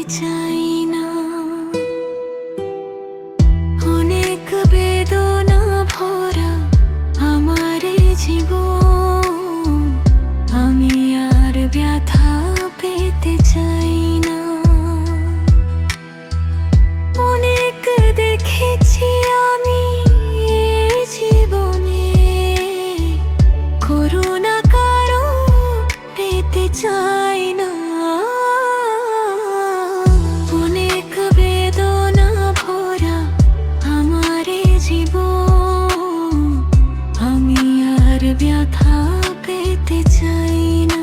চাই না। অনেক বেদনা ভরা আমার জীবন, আমি আর ব্যথা পেতে চাই না। অনেক দেখেছি আমি জীবনে, করুণা কারো পেতে চাই না। অনেক বেদনা ভরা আমার জীবন, আমি আর ব্যথা পেতে চাই না।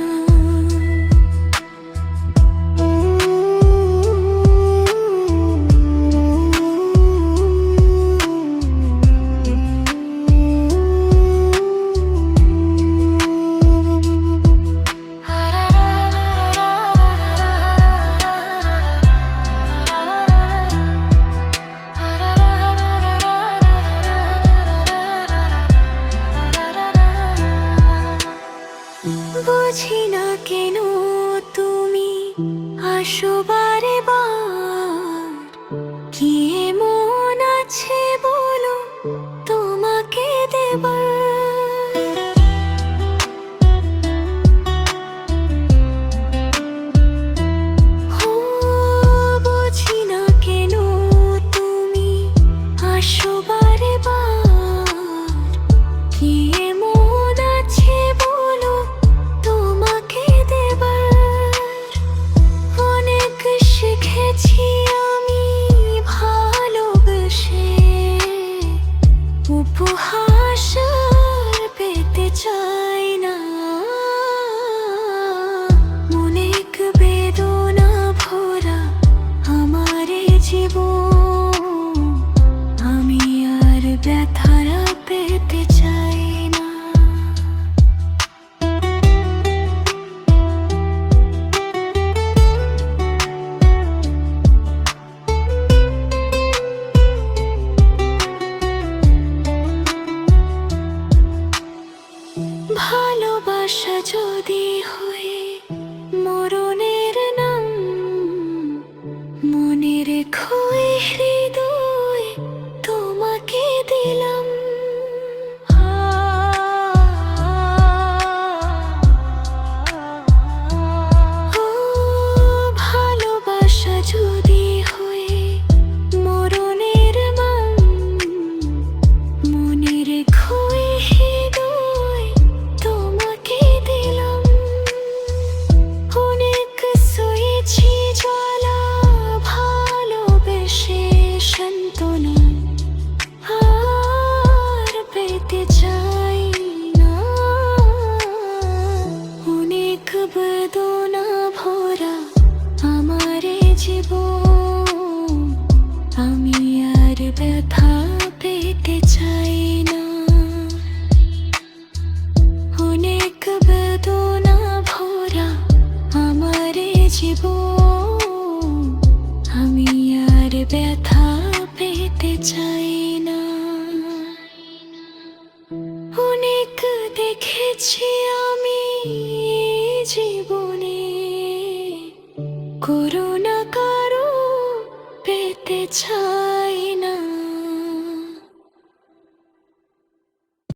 বুঝি না কেন তুমি আসো বারে বার, কি এমন আছে বলো তোমাকে দেবার। ও বুঝি না কেন তুমি আসো বারে বার, কি এমন আছে বলো তোমাকে দেবার। অনেক শিখেছি আমি ভালোবেসে, উপহাস আর পেতে চাই না। অনেক বেদনা ভরা আমার জীবন, আমি আর ব্যথা পেতে চাই না। ভালোবাসা যদি হয়ে মরণের নাম, মনে রেখো এই হৃদয় তোমাকে দিলাম। ও ভালোবাসা যদি হয়ে মরণের নাম, মনে রেখো এই হৃদয় তোমাকে দিলাম। অনেক সয়েছি জ্বালা ভালোবেসে সান্ত্বনা, আর পেতে চাই না। অনেক বেদনা ভরা আমার জীবন, আমি আর ব্যথা পেতে চাই না। অনেক বেদনা ভরা আমার জীবন, আমি আর ব্যথা পেতে চাই না। অনেক দেখেছি আমি জীবনে, করুণা কারো পেতে চাই না।